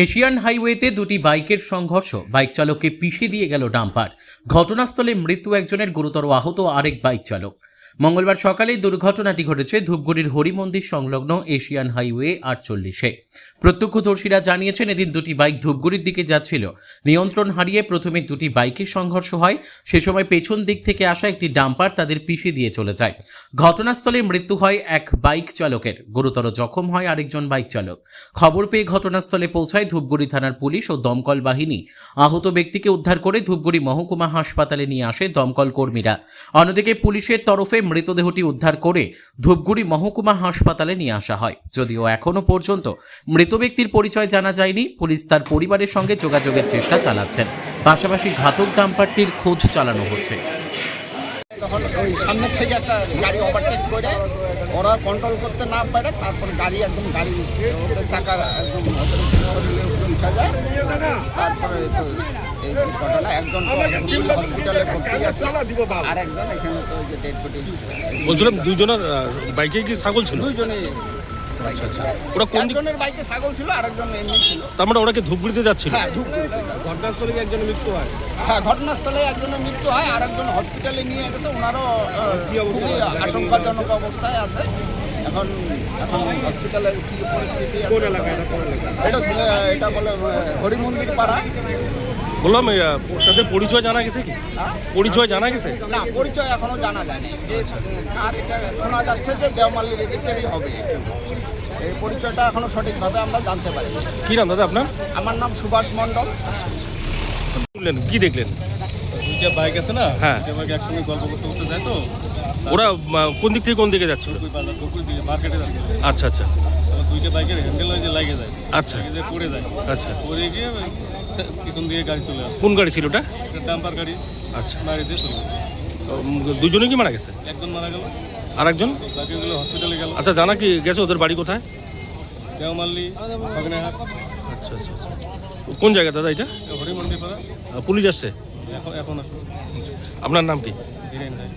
Asian হাইওয়েতে দুটি বাইকের সংঘর্ষ, বাইক চালককে পিষে দিয়ে গেল ডাম্পার। ঘটনাস্থলে মৃত্যু একজনের, গুরুতর আহত আরেক বাইক চালক। মঙ্গলবার সকালে দুর্ঘটনাটি ঘটেছে ধূপগুড়ির হরিমন্দির সংলগ্ন এশিয়ান হাইওয়ে 48-এ। প্রত্যক্ষদর্শীরা জানিয়েছেন, এদিন দুটি বাইক ধূপগুড়ির দিকে যাচ্ছিল। নিয়ন্ত্রণ হারিয়ে প্রথমে দুটি বাইকের সংঘর্ষ হয়। সে সময় পেছন দিক থেকে আসা একটি ডাম্পার তাদের পিষে দিয়ে চলে যায়। ঘটনাস্থলে মৃত্যু হয় এক বাইক চালকের, গুরুতর জখম হয় আরেকজন বাইক চালক। খবর পেয়ে ঘটনাস্থলে পৌঁছায় ধূপগুড়ি থানার পুলিশ ও দমকল বাহিনী। আহত ব্যক্তিকে উদ্ধার করে ধূপগুড়ি মহকুমা হাসপাতালে নিয়ে আসে দমকল কর্মীরা। অন্যদিকে পুলিশের তরফে মৃতদেহটি উদ্ধার করে ধূপগুড়ি মহকুমা হাসপাতালে নিয়ে আসা হয়। যদিও এখনো পর্যন্ত মৃত ব্যক্তির পরিচয় জানা যায়নি, পুলিশ তার পরিবারের সঙ্গে যোগাযোগের চেষ্টা চালাচ্ছেন। পাশাপাশি ঘাতক ডাম্পারটির খোঁজ চালানো হচ্ছে। তখন ওই সামনের থেকে একটা গাড়ি ওভারটেক করে ওরা কন্ট্রোল করতে না পারে, তারপর গাড়ি ওদের চাকার একদম উঠা যায়। তারপরে তো এই ঘটনা, একজন হসপিটালে ভর্তি আছে, আর একজন এখানে তো যে ডেড বডি। বলছিলাম দুইজনের বাইকে কি ছাগল ছিল? দুইজনই বাইক আছে। ওরা কোন একজনের বাইকে ছাগল ছিল, আরেকজন এমনি ছিল। তার মানে ওরা কি ধূপগুড়িতে যাচ্ছিল? হ্যাঁ, ধূপগুড়িতে যাচ্ছিল। ঘটনাস্থলে একজনের মৃত্যু হয়। হ্যাঁ, ঘটনাস্থলে একজনের মৃত্যু হয়, আর একজন হসপিটালে নিয়ে গেছে। ওনারও খুবই আশঙ্কাজনক অবস্থায় আছে। এখন হসপিটালের কি পরিস্থিতি আছে? এটা বলে হরিমন্দির পাড়া। বললাম তাদের পরিচয় জানা গেছে কি? পরিচয় জানা গেছে না, পরিচয় এখনো জানা যায়নি। আর এটা শোনা যাচ্ছে যে দেওমালির এদিকেরই হবে। এই পরিচয়টা এখনো সঠিকভাবে আমরা জানতে পারিনি। কি নাম দাদা আপনার? আমার নাম সুভাষ মণ্ডল। শুনলেন কি দেখলেন? দুইটা বাইক আছে না, হ্যাঁ, দুইটা বাইক একসঙ্গে গল্প করতে করতে যায় তো। ওরা কোন দিক থেকে কোন দিকে যাচ্ছিল? মার্কেটে যাচ্ছে। আচ্ছা আচ্ছা দুইটা বাইকের হ্যান্ডেল হয়ে যে লাগে যায়, আচ্ছা লাগে যায়, পড়ে যায়। আচ্ছা, পড়ে গিয়ে পিছন দিকে গাড়ি চলে আসে। কোন গাড়ি ছিল ওটা? ডাম্পার গাড়ি আচ্ছা, মারি দিয়ে চলে গেছে। দুজনে কি মারা গেছে? একজন মারা গেল, আর একজন? বাকিগুলো হসপিটালে গেল। আচ্ছা, জানা কি গেছে ওদের বাড়ি কোথায়? দেওমাল্লি, বাগনাঘাট। আচ্ছা আচ্ছা আচ্ছা, কোন জায়গা দাদা এটা? হরিমন্দির পাড়া। পুলিশ আসছে এখন আসবে। আপনার নাম কি? ধীরেন ভাই।